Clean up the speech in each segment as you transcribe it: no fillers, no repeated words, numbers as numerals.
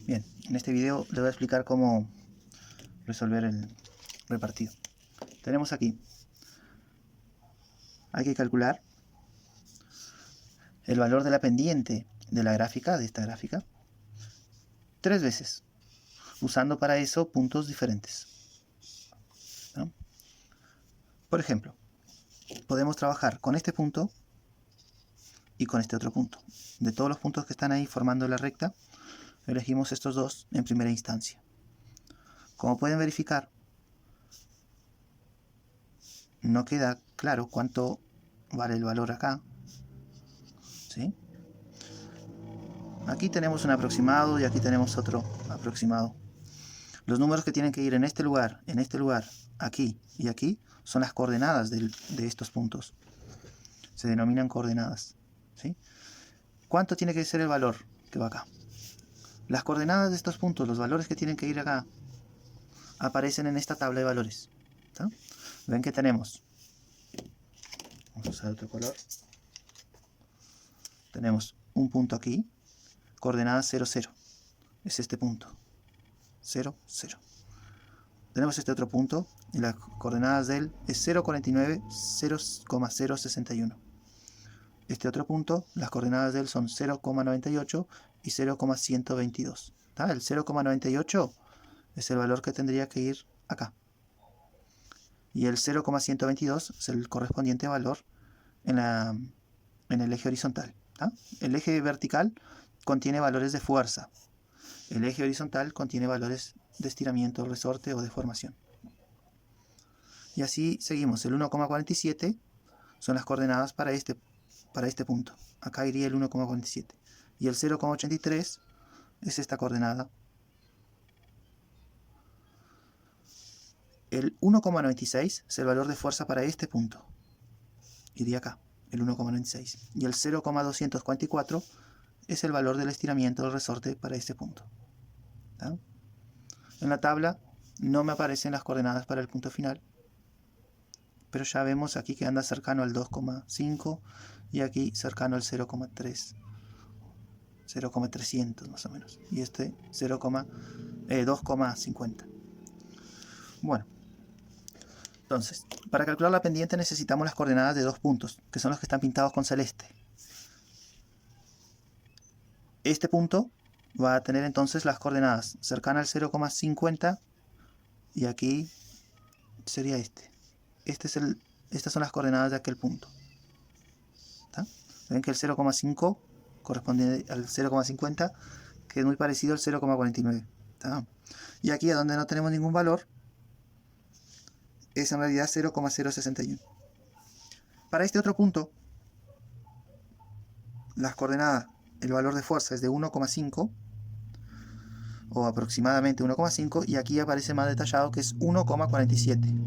Bien, en este video les voy a explicar cómo resolver el repartido. Tenemos aquí, hay que calcular el valor de la pendiente de la gráfica, de esta gráfica, 3 veces, usando para eso puntos diferentes, ¿no? Por ejemplo, podemos trabajar con este punto y con este otro punto. De todos los puntos que están ahí formando la recta, elegimos estos dos en primera instancia. Como pueden verificar, no queda claro cuánto vale el valor acá, ¿sí? Aquí tenemos un aproximado y aquí tenemos otro aproximado. Los números que tienen que ir en este lugar, aquí y aquí, son las coordenadas de estos puntos. Se denominan coordenadas, ¿sí? ¿Cuánto tiene que ser el valor que va acá? Las coordenadas de estos puntos, los valores que tienen que ir acá, aparecen en esta tabla de valores, ¿sí? Ven que tenemos, vamos a usar otro color, tenemos un punto aquí, coordenada 0, 0, es este punto, 0, 0. Tenemos este otro punto y las coordenadas de él es 0,49, 0,061. Este otro punto, las coordenadas de él son 0,98 y 0,122. El 0,98 es el valor que tendría que ir acá. Y el 0,122 es el correspondiente valor en el eje horizontal. El eje vertical contiene valores de fuerza. El eje horizontal contiene valores de estiramiento, resorte o deformación. Y así seguimos. El 1,47 son las coordenadas para este punto. Acá iría el 1,47. Y el 0,83 es esta coordenada. El 1,96 es el valor de fuerza para este punto. Iría acá, el 1,96. Y el 0,244 es el valor del estiramiento del resorte para este punto. ¿Sí? En la tabla no me aparecen las coordenadas para el punto final, pero ya vemos aquí que anda cercano al 2,5 y aquí cercano al 0,3, 0,300 más o menos, y este 2,50. Bueno, entonces, para calcular la pendiente necesitamos las coordenadas de dos puntos, que son los que están pintados con celeste. Este punto va a tener entonces las coordenadas cercanas al 0,50 y aquí sería este. Estas son las coordenadas de aquel punto. ¿Está? Ven que el 0,5 corresponde al 0,50, que es muy parecido al 0,49. Y aquí, a donde no tenemos ningún valor, es en realidad 0,061. Para este otro punto, las coordenadas, el valor de fuerza es de 1,5 o aproximadamente 1,5, y aquí aparece más detallado que es 1,47.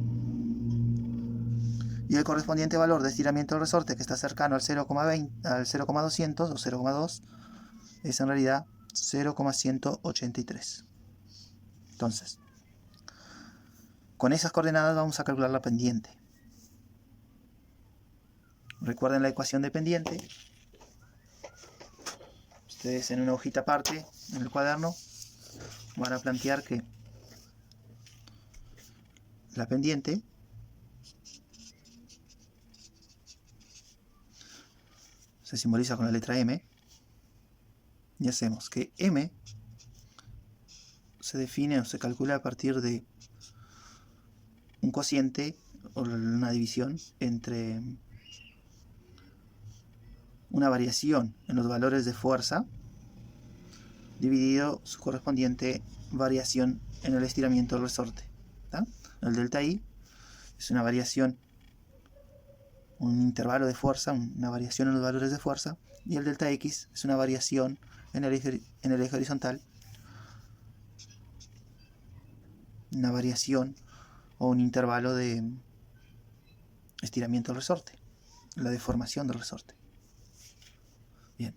Y el correspondiente valor de estiramiento del resorte, que está cercano al 0,20, al 0,200 o 0,2, es en realidad 0,183. Entonces, con esas coordenadas vamos a calcular la pendiente. Recuerden la ecuación de pendiente. Ustedes en una hojita aparte, en el cuaderno, van a plantear que la pendiente se simboliza con la letra M, y hacemos que M se define o se calcula a partir de un cociente o una división entre una variación en los valores de fuerza dividido su correspondiente variación en el estiramiento del resorte. El delta I es una variación, un intervalo de fuerza, una variación en los valores de fuerza, y el delta X es una variación en el eje horizontal, una variación o un intervalo de estiramiento del resorte, la deformación del resorte. Bien.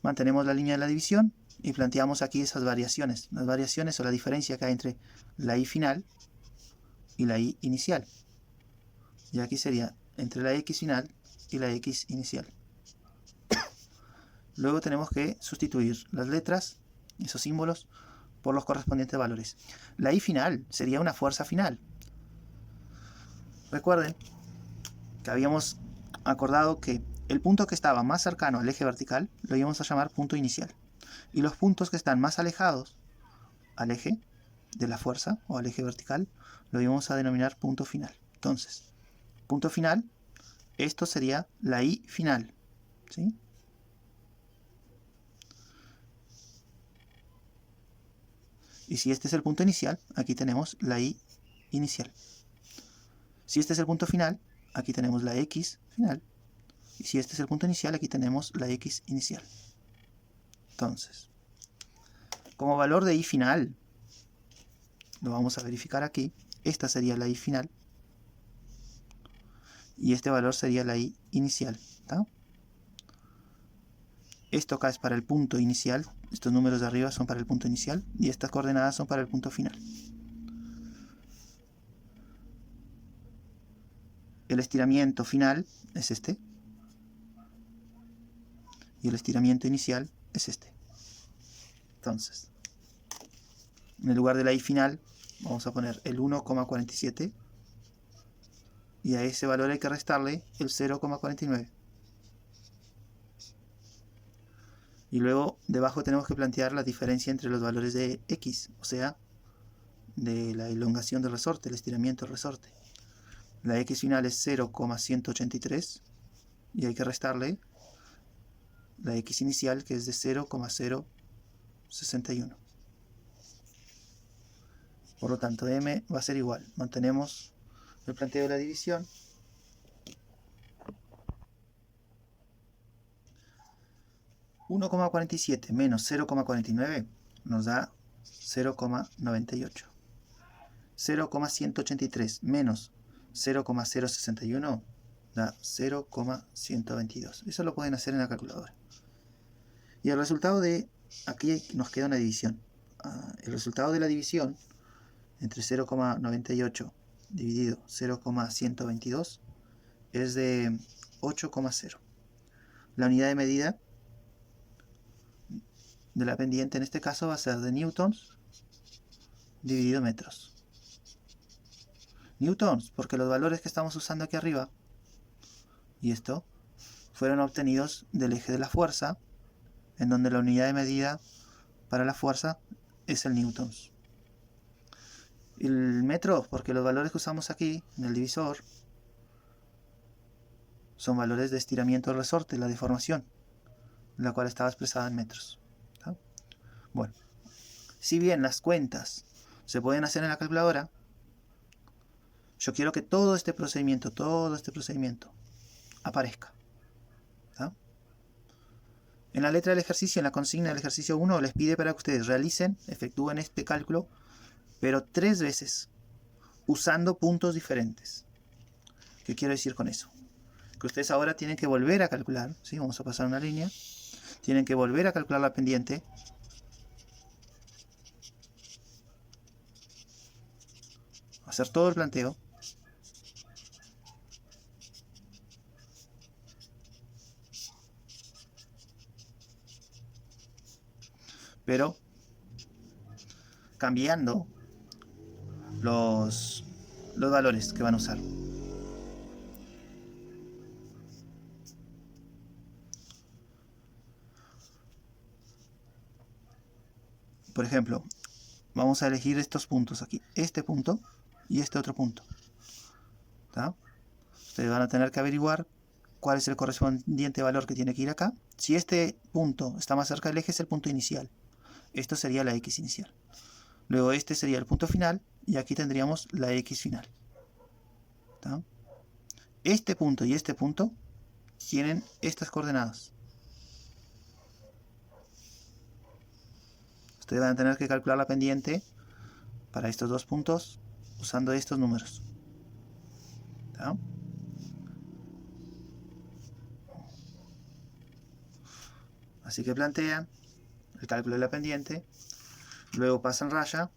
Mantenemos la línea de la división y planteamos aquí esas variaciones, las variaciones o la diferencia que hay entre la I final y la I inicial. Y aquí sería entre la X final y la X inicial. Luego tenemos que sustituir las letras, esos símbolos, por los correspondientes valores. La I final sería una fuerza final. Recuerden que habíamos acordado que el punto que estaba más cercano al eje vertical lo íbamos a llamar punto inicial. Y los puntos que están más alejados al eje de la fuerza o al eje vertical lo íbamos a denominar punto final. Entonces, punto final, esto sería la I final, ¿sí? Y si este es el punto inicial, aquí tenemos la I inicial. Si este es el punto final, aquí tenemos la X final. Y si este es el punto inicial, aquí tenemos la X inicial. Entonces, como valor de I final, lo vamos a verificar aquí. Esta sería la I final. Y este valor sería la I inicial, ¿tá? Esto acá es para el punto inicial. Estos números de arriba son para el punto inicial. Y estas coordenadas son para el punto final. El estiramiento final es este. Y el estiramiento inicial es este. Entonces, en el lugar de la I final, vamos a poner el 1,47. Y a ese valor hay que restarle el 0,49. Y luego debajo tenemos que plantear la diferencia entre los valores de X, o sea, de la elongación del resorte, el estiramiento del resorte. La X final es 0,183 y hay que restarle la X inicial, que es de 0,061. Por lo tanto, M va a ser igual. Mantenemos el planteo de la división. (1,47 menos 0,49 nos da 0,98. 0,183 menos 0,061 da 0,122. Eso lo pueden hacer en la calculadora. Y el resultado de... Aquí nos queda una división. El resultado de la división entre 0,98 dividido 0,122 es de 8,0. La unidad de medida de la pendiente en este caso va a ser de newtons dividido metros. Newtons, porque los valores que estamos usando aquí arriba y esto fueron obtenidos del eje de la fuerza, en donde la unidad de medida para la fuerza es el newtons. El metro, porque los valores que usamos aquí en el divisor son valores de estiramiento del resorte, la deformación, la cual estaba expresada en metros. ¿Tá? Bueno, si bien las cuentas se pueden hacer en la calculadora, yo quiero que todo este procedimiento aparezca. ¿Tá? En la letra del ejercicio, en la consigna del ejercicio 1, les pide para que ustedes efectúen este cálculo, pero 3 veces, usando puntos diferentes. ¿Qué quiero decir con eso? Que ustedes ahora tienen que volver a calcular, ¿sí? Vamos a pasar una línea, tienen que volver a calcular la pendiente, hacer todo el planteo, pero cambiando los valores que van a usar. Por ejemplo, vamos a elegir estos puntos aquí, este punto y este otro punto. ¿Tá? Ustedes van a tener que averiguar cuál es el correspondiente valor que tiene que ir acá. Si este punto está más cerca del eje, es el punto inicial. Esto sería la X inicial. Luego este sería el punto final y aquí tendríamos la X final. ¿Tá? Este punto y este punto tienen estas coordenadas. Ustedes van a tener que calcular la pendiente para estos dos puntos usando estos números. ¿Tá? Así que plantean el cálculo de la pendiente, luego pasan raya,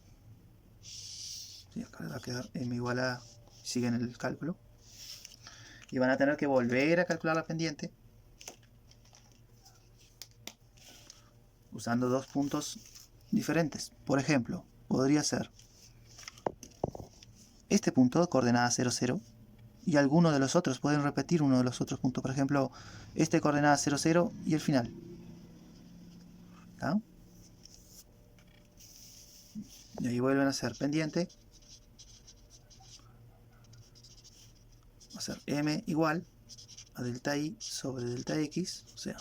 sí, acá va a quedar m igual a, siguen el cálculo, y van a tener que volver a calcular la pendiente, usando dos puntos diferentes. Por ejemplo, podría ser este punto de coordenada 0, 0 y alguno de los otros. Pueden repetir uno de los otros puntos. Por ejemplo, este coordenada 0, 0 y el final. ¿Tá? Y ahí vuelven a ser pendiente. Va a ser m igual a delta y sobre delta x, o sea,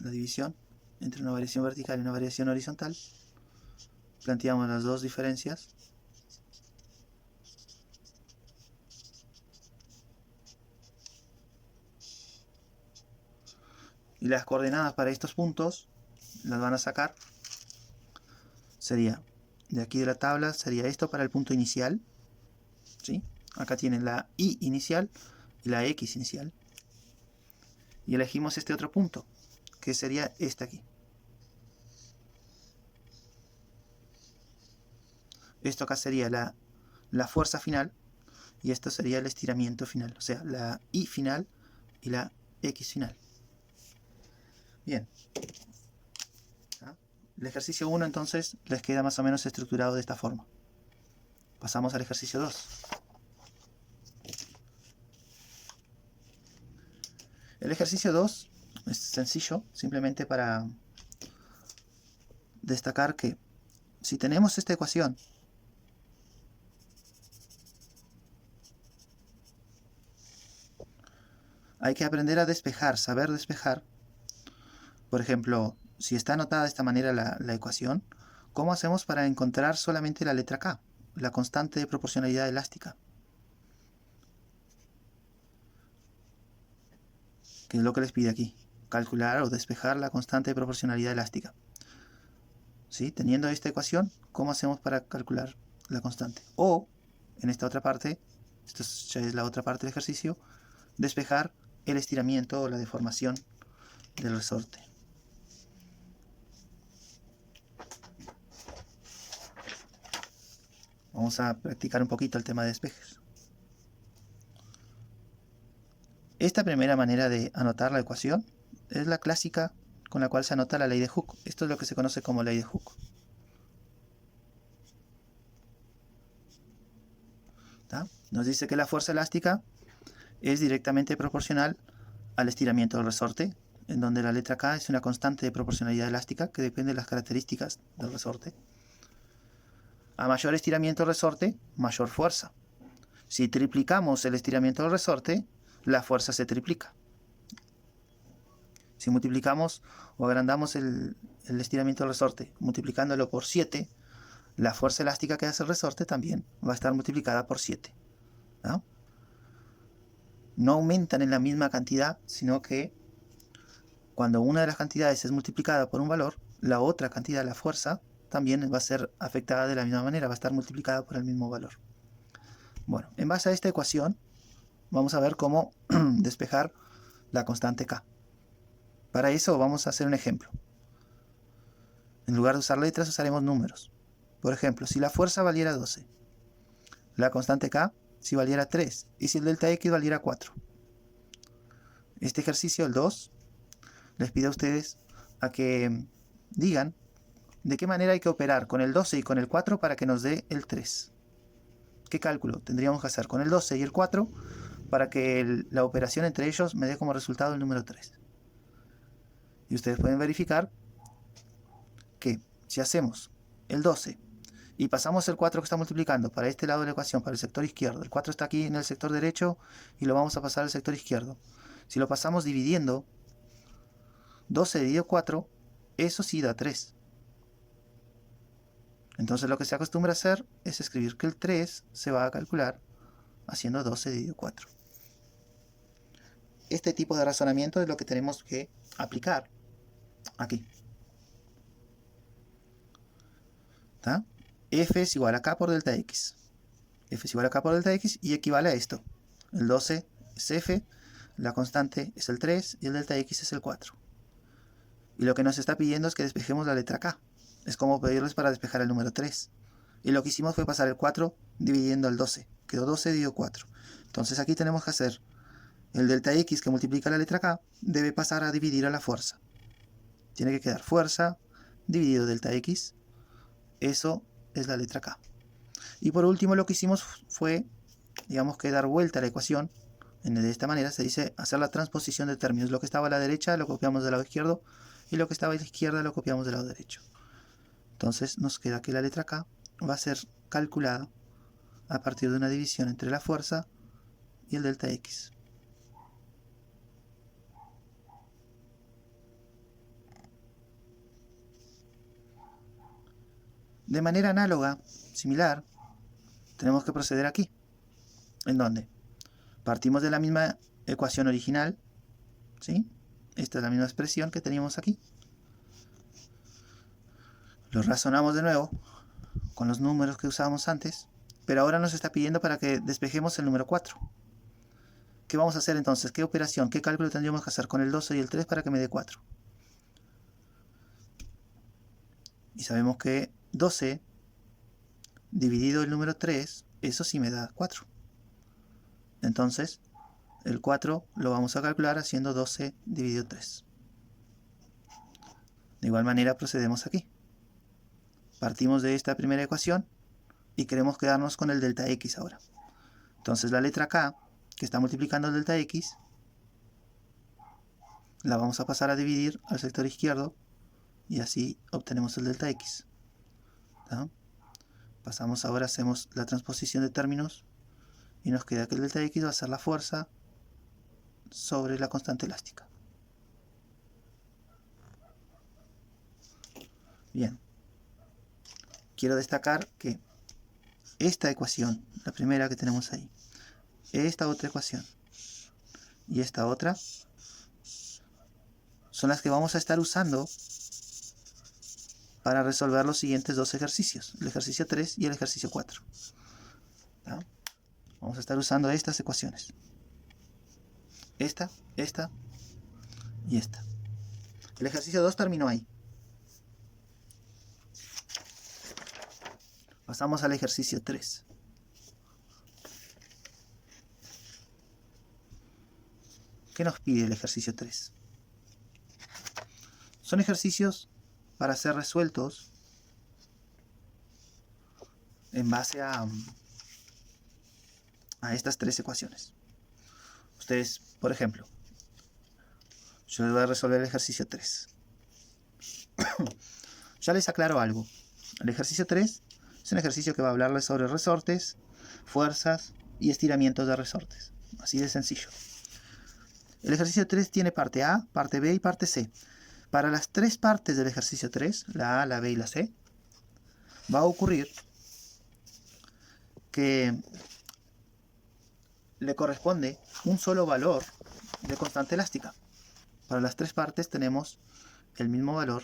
la división entre una variación vertical y una variación horizontal. Planteamos las dos diferencias. Y las coordenadas para estos puntos las van a sacar. Sería, de aquí de la tabla, sería esto para el punto inicial. ¿Sí? Acá tienen la y inicial y la x inicial. Y elegimos este otro punto, que sería este aquí. Esto acá sería la fuerza final y esto sería el estiramiento final, o sea, la y final y la x final. Bien. El ejercicio 1 entonces les queda más o menos estructurado de esta forma. Pasamos al ejercicio 2. El ejercicio 2 es sencillo, simplemente para destacar que si tenemos esta ecuación hay que aprender a despejar, saber despejar. Por ejemplo, si está anotada de esta manera la ecuación, ¿cómo hacemos para encontrar solamente la letra K, la constante de proporcionalidad elástica? Que es lo que les pide aquí, calcular o despejar la constante de proporcionalidad elástica. ¿Sí? Teniendo esta ecuación, ¿cómo hacemos para calcular la constante? O, en esta otra parte, esto ya es la otra parte del ejercicio, despejar el estiramiento o la deformación del resorte. Vamos a practicar un poquito el tema de despejes. Esta primera manera de anotar la ecuación es la clásica con la cual se anota la ley de Hooke. Esto es lo que se conoce como ley de Hooke. ¿Tá? Nos dice que la fuerza elástica es directamente proporcional al estiramiento del resorte, en donde la letra K es una constante de proporcionalidad elástica que depende de las características del resorte. A mayor estiramiento del resorte, mayor fuerza. Si triplicamos el estiramiento del resorte, la fuerza se triplica. Si multiplicamos o agrandamos el estiramiento del resorte, multiplicándolo por 7, la fuerza elástica que hace el resorte también va a estar multiplicada por 7. ¿No? No aumentan en la misma cantidad, sino que cuando una de las cantidades es multiplicada por un valor, la otra cantidad, la fuerza, también va a ser afectada de la misma manera, va a estar multiplicada por el mismo valor. Bueno, en base a esta ecuación, vamos a ver cómo despejar la constante K. Para eso vamos a hacer un ejemplo. En lugar de usar letras, usaremos números. Por ejemplo, si la fuerza valiera 12, la constante K si valiera 3, y si el delta X valiera 4. Este ejercicio, el 2, les pido a ustedes a que digan de qué manera hay que operar con el 12 y con el 4 para que nos dé el 3. ¿Qué cálculo tendríamos que hacer con el 12 y el 4 para que la operación entre ellos me dé como resultado el número 3? Y ustedes pueden verificar que si hacemos el 12 y pasamos el 4 que está multiplicando para este lado de la ecuación, para el sector izquierdo, el 4 está aquí en el sector derecho y lo vamos a pasar al sector izquierdo. Si lo pasamos dividiendo, 12 dividido 4, eso sí da 3. Entonces lo que se acostumbra a hacer es escribir que el 3 se va a calcular haciendo 12 dividido 4. Este tipo de razonamiento es lo que tenemos que aplicar aquí. ¿Tá? F es igual a K por delta X. F es igual a K por delta X y equivale a esto. El 12 es F, la constante es el 3 y el delta X es el 4. Y lo que nos está pidiendo es que despejemos la letra K. Es como pedirles para despejar el número 3. Y lo que hicimos fue pasar el 4 dividiendo el 12. Quedó 12 dividido 4. Entonces aquí tenemos que hacer el delta X que multiplica la letra K, debe pasar a dividir a la fuerza. Tiene que quedar fuerza dividido delta X. Eso es la letra K. Y por último lo que hicimos fue, digamos que dar vuelta a la ecuación. De esta manera se dice hacer la transposición de términos. Lo que estaba a la derecha lo copiamos del lado izquierdo y lo que estaba a la izquierda lo copiamos del lado derecho. Entonces nos queda que la letra K va a ser calculada a partir de una división entre la fuerza y el delta X. De manera análoga, similar, tenemos que proceder aquí, en donde partimos de la misma ecuación original, ¿sí? Esta es la misma expresión que teníamos aquí. Lo razonamos de nuevo con los números que usábamos antes, pero ahora nos está pidiendo para que despejemos el número 4. ¿Qué vamos a hacer entonces? ¿Qué operación, qué cálculo tendríamos que hacer con el 12 y el 3 para que me dé 4? Y sabemos que 12 dividido el número 3, eso sí me da 4. Entonces, el 4 lo vamos a calcular haciendo 12 dividido 3. De igual manera procedemos aquí. Partimos de esta primera ecuación y queremos quedarnos con el delta X ahora. Entonces la letra K, que está multiplicando el delta X, la vamos a pasar a dividir al sector izquierdo y así obtenemos el delta X. ¿Tá? Pasamos ahora, hacemos la transposición de términos y nos queda que el delta X va a ser la fuerza sobre la constante elástica. Bien. Quiero destacar que esta ecuación, la primera que tenemos ahí, esta otra ecuación y esta otra, son las que vamos a estar usando para resolver los siguientes dos ejercicios, el ejercicio 3 y el ejercicio 4. ¿Tá? Vamos a estar usando estas ecuaciones. Esta y esta. El ejercicio 2 terminó ahí. Pasamos al ejercicio 3. ¿Qué nos pide el ejercicio 3? Son ejercicios para ser resueltos en base a estas tres ecuaciones. Ustedes, por ejemplo, yo les voy a resolver el ejercicio 3. Ya les aclaro algo. El ejercicio 3 es un ejercicio que va a hablarles sobre resortes, fuerzas y estiramientos de resortes. Así de sencillo. El ejercicio 3 tiene parte A, parte B y parte C. Para las tres partes del ejercicio 3, la A, la B y la C, va a ocurrir que le corresponde un solo valor de constante elástica. Para las tres partes tenemos el mismo valor .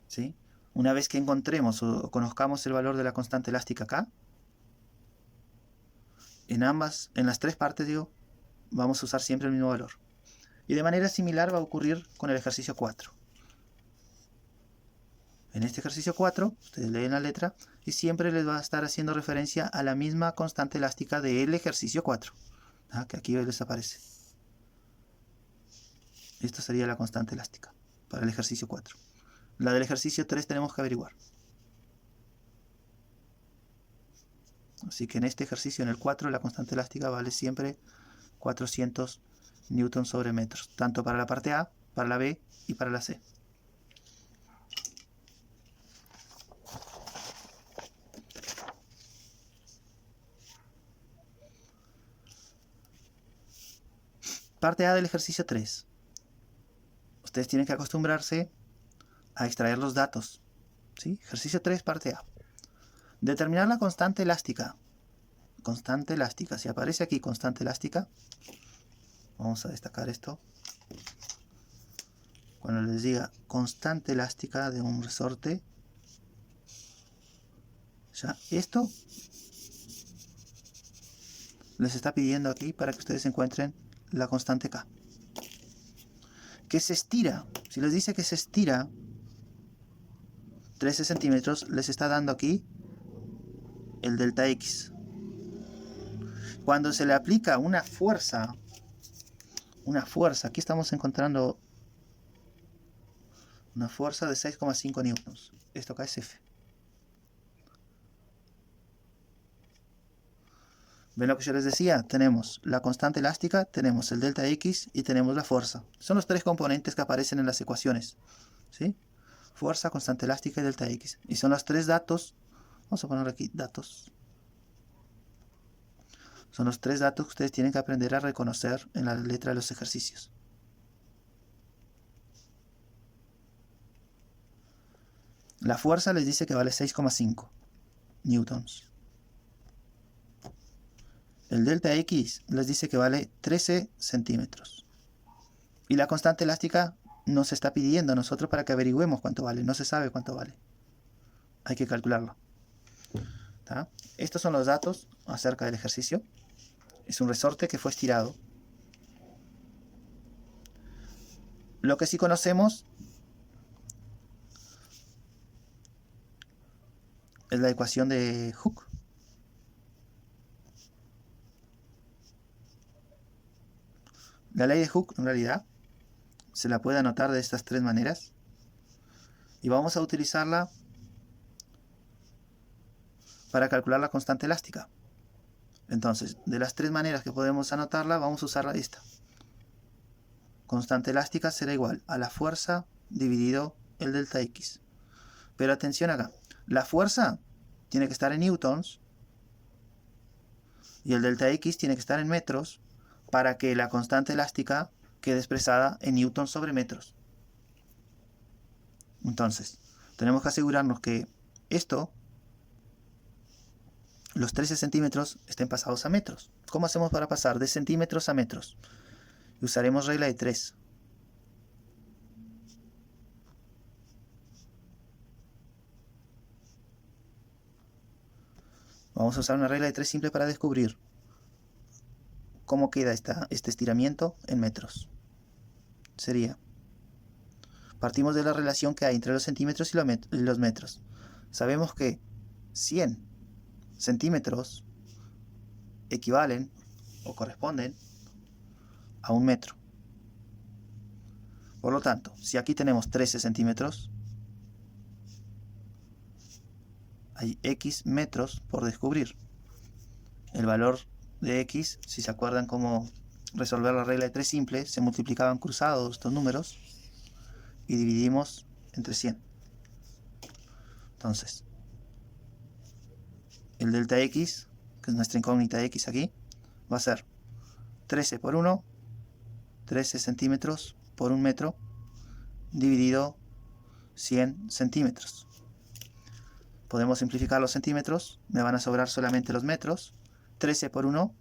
¿Sí? Una vez que encontremos o conozcamos el valor de la constante elástica acá, en las tres partes, vamos a usar siempre el mismo valor. Y de manera similar va a ocurrir con el ejercicio 4. En este ejercicio 4, ustedes leen la letra y siempre les va a estar haciendo referencia a la misma constante elástica del ejercicio 4, que aquí les aparece. Esto sería la constante elástica para el ejercicio 4. La del ejercicio 3 tenemos que averiguar. Así que en este ejercicio, en el 4, la constante elástica vale siempre 400 newtons sobre metros, tanto para la parte A, para la B y para la C. Parte A del ejercicio 3. Ustedes tienen que acostumbrarse a extraer los datos. ¿Sí? Ejercicio 3, parte A. Determinar la constante elástica. Constante elástica. Si aparece aquí constante elástica, vamos a destacar esto. Cuando les diga constante elástica de un resorte, ya esto les está pidiendo aquí para que ustedes encuentren la constante K. Que se estira. Si les dice que se estira 13 centímetros, les está dando aquí el delta X. Cuando se le aplica una fuerza, aquí estamos encontrando una fuerza de 6,5 newtons. Esto acá es F. ¿Ven lo que yo les decía? Tenemos la constante elástica, tenemos el delta X y tenemos la fuerza. Son los tres componentes que aparecen en las ecuaciones, ¿sí? Fuerza, constante elástica y delta X. Y son los tres datos. Vamos a poner aquí datos. Son los tres datos que ustedes tienen que aprender a reconocer en la letra de los ejercicios. La fuerza les dice que vale 6,5 newtons. El delta X les dice que vale 13 centímetros. Y la constante elástica nos está pidiendo a nosotros para que averigüemos cuánto vale. No se sabe cuánto vale. Hay que calcularlo. ¿Tá? Estos son los datos acerca del ejercicio. Es un resorte que fue estirado. Lo que sí conocemos es la ecuación de Hooke. La ley de Hooke, en realidad, se la puede anotar de estas tres maneras. Y vamos a utilizarla para calcular la constante elástica. Entonces, de las tres maneras que podemos anotarla, vamos a usar esta. Constante elástica será igual a la fuerza dividido el delta X. Pero atención acá. La fuerza tiene que estar en newtons y el delta X tiene que estar en metros para que la constante elástica quede expresada en newtons sobre metros. Entonces, tenemos que asegurarnos que esto, los 13 centímetros, estén pasados a metros. ¿Cómo hacemos para pasar de centímetros a metros? Usaremos regla de 3. Vamos a usar una regla de 3 simple para descubrir cómo queda este estiramiento en metros. Sería, partimos de la relación que hay entre los centímetros y los metros. Sabemos que 100 centímetros equivalen o corresponden a un metro. Por lo tanto, si aquí tenemos 13 centímetros, hay X metros por descubrir. El valor de X, si se acuerdan cómo resolver la regla de 3 simple, se multiplicaban cruzados estos números y dividimos entre 100. Entonces, el delta X, que es nuestra incógnita X aquí, va a ser 13 por 1, 13 centímetros por 1 metro, dividido 100 centímetros. Podemos simplificar los centímetros, me van a sobrar solamente los metros. 13 por 1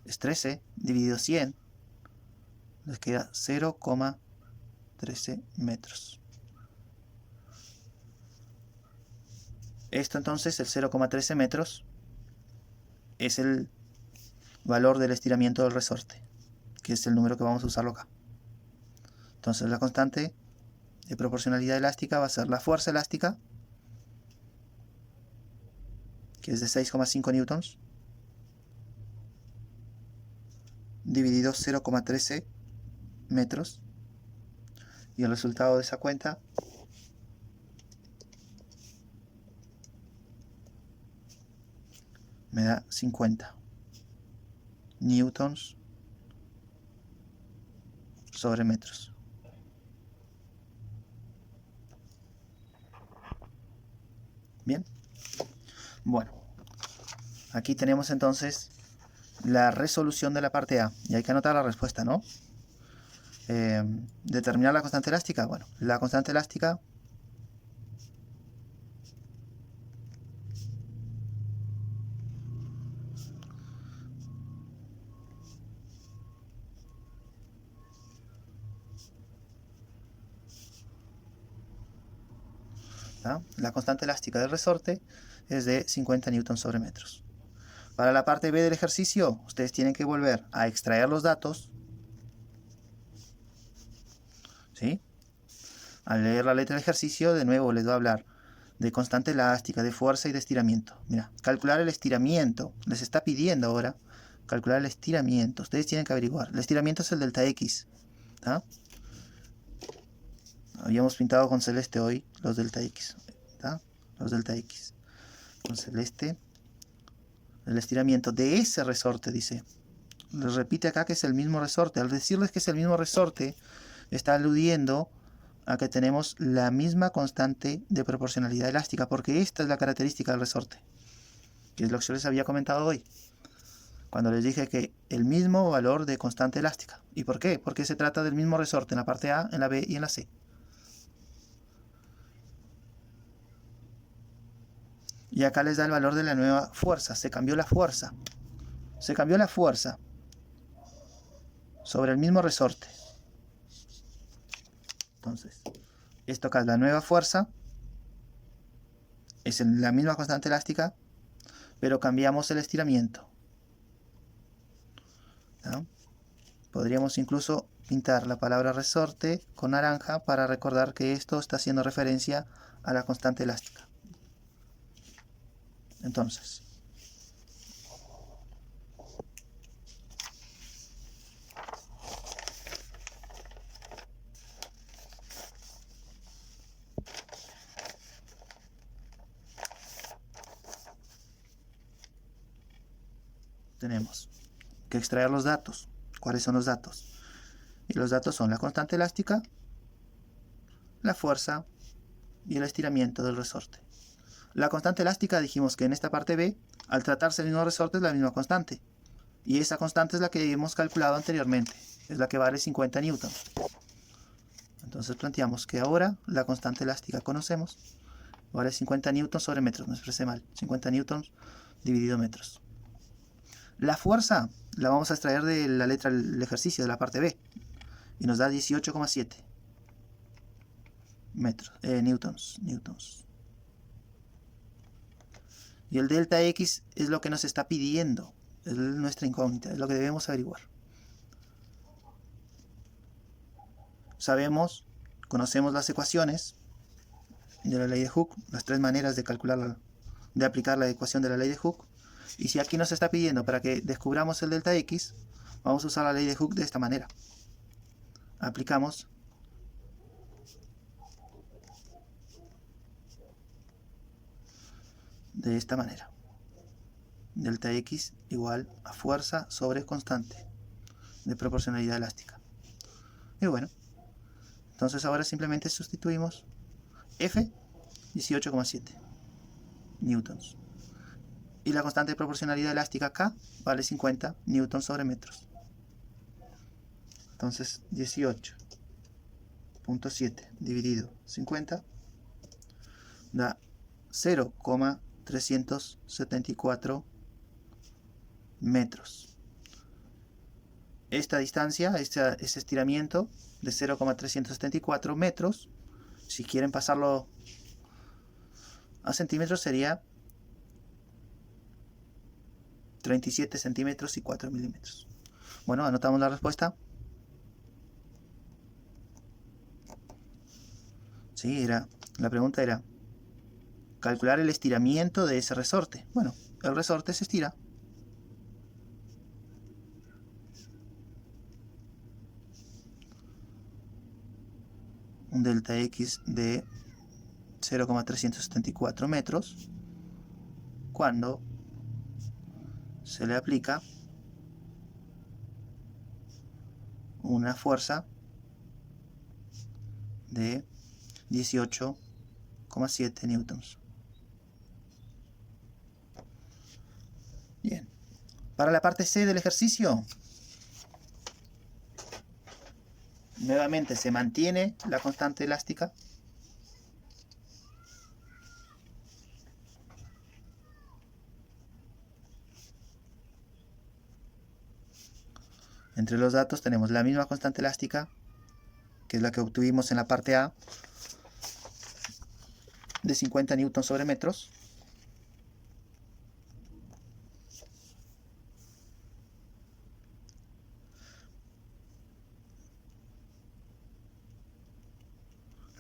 es 13, dividido 100, les queda 0,13 metros. Esto entonces, el 0,13 metros, es el valor del estiramiento del resorte, que es el número que vamos a usarlo acá. Entonces la constante de proporcionalidad elástica va a ser la fuerza elástica, que es de 6,5 newtons, dividido 0,13 metros, y el resultado de esa cuenta me da 50 newtons sobre metros. Bien, bueno, aquí tenemos entonces la resolución de la parte A, y hay que anotar la respuesta, ¿no? Determinar la constante elástica. Bueno, la constante elástica la constante elástica del resorte es de 50 newtons sobre metros. Para la parte B del ejercicio, ustedes tienen que volver a extraer los datos, ¿sí? Al leer la letra del ejercicio, de nuevo les va a hablar de constante elástica, de fuerza y de estiramiento. Mira, calcular el estiramiento. Les está pidiendo ahora calcular el estiramiento. Ustedes tienen que averiguar. El estiramiento es el delta X. ¿Tá? Habíamos pintado con celeste hoy los delta X. ¿Tá? Los delta X. Con celeste. El estiramiento de ese resorte, dice. Les repite acá que es el mismo resorte. Al decirles que es el mismo resorte, está aludiendo a que tenemos la misma constante de proporcionalidad elástica, porque esta es la característica del resorte, que es lo que yo les había comentado hoy, cuando les dije que el mismo valor de constante elástica. ¿Y por qué? Porque se trata del mismo resorte en la parte A, en la B y en la C. Y acá les da el valor de la nueva fuerza. Se cambió la fuerza. Se cambió la fuerza sobre el mismo resorte. Entonces, esto acá es la nueva fuerza. Es la misma constante elástica, pero cambiamos el estiramiento. ¿No? Podríamos incluso pintar la palabra resorte con naranja para recordar que esto está haciendo referencia a la constante elástica. Entonces, tenemos que extraer los datos. ¿Cuáles son los datos? Y los datos son la constante elástica, la fuerza y el estiramiento del resorte. La constante elástica dijimos que en esta parte B, al tratarse del mismo resorte, es la misma constante. Y esa constante es la que hemos calculado anteriormente. Es la que vale 50 newtons. Entonces planteamos que ahora la constante elástica conocemos. Vale 50 newtons sobre metros. Me expresé mal. 50 newtons dividido metros. La fuerza la vamos a extraer de la letra del ejercicio, de la parte B. Y nos da 18,7 newtons. Y el delta X es lo que nos está pidiendo. Es nuestra incógnita, es lo que debemos averiguar. Conocemos las ecuaciones de la ley de Hooke, las tres maneras de calcular, de aplicar la ecuación de la ley de Hooke. Y si aquí nos está pidiendo para que descubramos el delta X, vamos a usar la ley de Hooke de esta manera. Aplicamos de esta manera. Delta X igual a fuerza sobre constante de proporcionalidad elástica. Y bueno, entonces ahora simplemente sustituimos F 18,7 newtons. Y la constante de proporcionalidad elástica K vale 50 newtons sobre metros. Entonces 18,7 dividido 50 da 0,374 metros. Esta distancia, ese estiramiento de 0,374 metros, si quieren pasarlo a centímetros, sería 37 centímetros y 4 milímetros. Bueno, anotamos la respuesta. Sí, la pregunta era calcular el estiramiento de ese resorte. Bueno, el resorte se estira. Un delta X de 0,374 metros cuando se le aplica una fuerza de 18,7 newtons. Bien. Para la parte C del ejercicio, nuevamente se mantiene la constante elástica. Entre los datos tenemos la misma constante elástica, que es la que obtuvimos en la parte A, de 50 newtons sobre metros.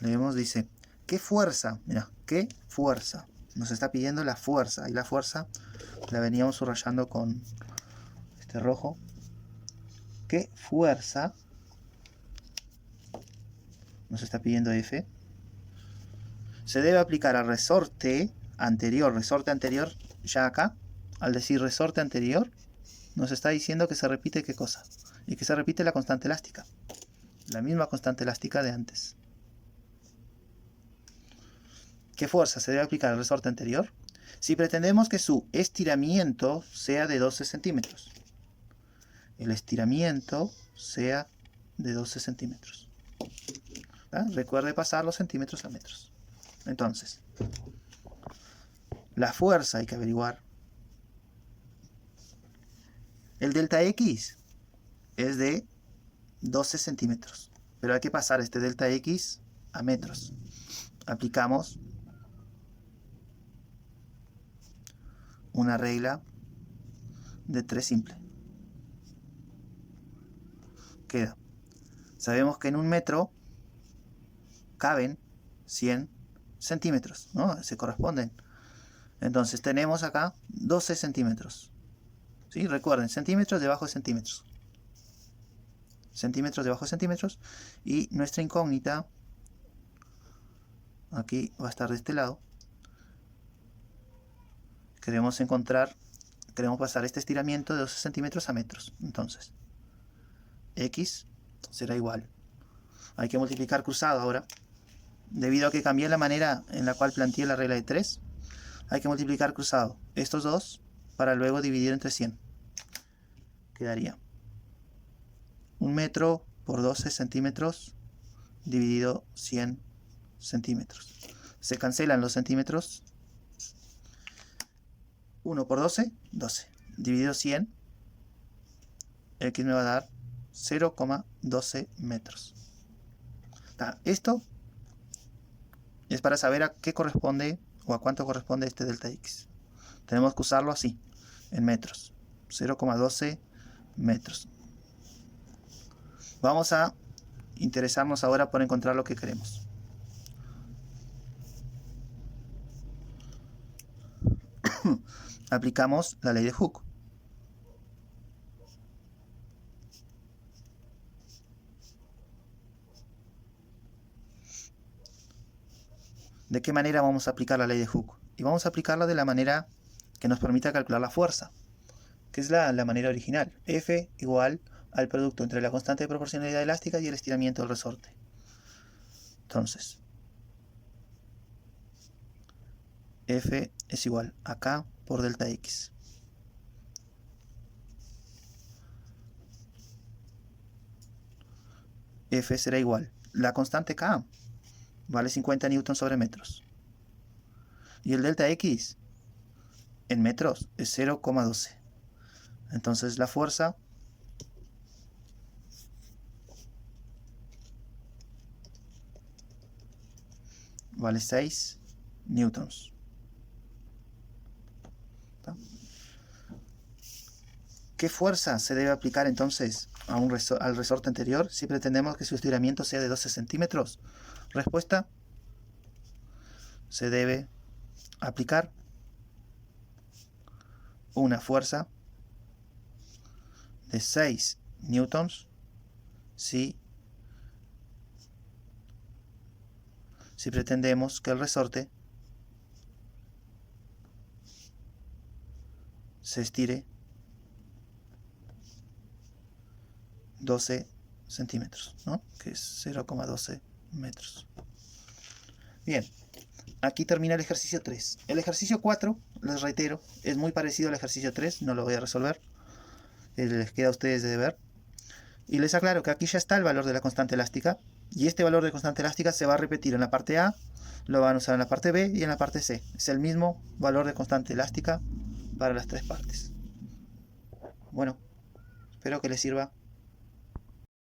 Leemos, dice, ¿Qué fuerza? Mira, ¿qué fuerza? Nos está pidiendo la fuerza. Y la fuerza la veníamos subrayando con este rojo. ¿Qué fuerza nos está pidiendo F? Se debe aplicar al resorte anterior. Resorte anterior, ya acá, al decir resorte anterior, nos está diciendo que se repite ¿qué cosa? Y que se repite la constante elástica. La misma constante elástica de antes. ¿Qué fuerza se debe aplicar al resorte anterior? Si pretendemos que su estiramiento sea de 12 centímetros. El estiramiento sea de 12 centímetros. ¿Ah? Recuerde pasar los centímetros a metros. Entonces, la fuerza hay que averiguar. El delta X es de 12 centímetros. Pero hay que pasar este delta X a metros. Aplicamos una regla de 3 simple. Queda. Sabemos que en un metro caben 100 centímetros, ¿no? Se corresponden. Entonces tenemos acá 12 centímetros. ¿Sí? Recuerden, centímetros debajo de centímetros. Centímetros debajo de centímetros. Y nuestra incógnita aquí va a estar de este lado. Queremos pasar este estiramiento de 12 centímetros a metros. Entonces, X será igual. Hay que multiplicar cruzado ahora. Debido a que cambié la manera en la cual planteé la regla de 3, hay que multiplicar cruzado estos dos para luego dividir entre 100. Quedaría 1 metro por 12 centímetros dividido 100 centímetros. Se cancelan los centímetros. 1 por 12, 12. Dividido 100, X me va a dar 0,12 metros. Esto es para saber a qué corresponde o a cuánto corresponde este delta X. Tenemos que usarlo así, en metros. 0,12 metros. Vamos a interesarnos ahora por encontrar lo que queremos. Aplicamos la ley de Hooke. ¿De qué manera vamos a aplicar la ley de Hooke? Y vamos a aplicarla de la manera que nos permita calcular la fuerza, que es la manera original. F igual al producto entre la constante de proporcionalidad elástica y el estiramiento del resorte. Entonces, F es igual a K por delta X. F será igual. La constante K vale 50 newtons sobre metros. Y el delta X en metros es 0,12. Entonces la fuerza vale 6 newtons. ¿Qué fuerza se debe aplicar entonces al resorte anterior si pretendemos que su estiramiento sea de 12 centímetros? Respuesta: se debe aplicar una fuerza de 6 newtons si pretendemos que el resorte se estire 12 centímetros, ¿no? Que es 0,12 metros. Bien, aquí termina el ejercicio 3. El ejercicio 4, les reitero, es muy parecido al ejercicio 3, no lo voy a resolver. Les queda a ustedes de deber. Y les aclaro que aquí ya está el valor de la constante elástica, y este valor de constante elástica se va a repetir en la parte A, lo van a usar en la parte B y en la parte C. Es el mismo valor de constante elástica para las tres partes. Bueno, espero que les sirva.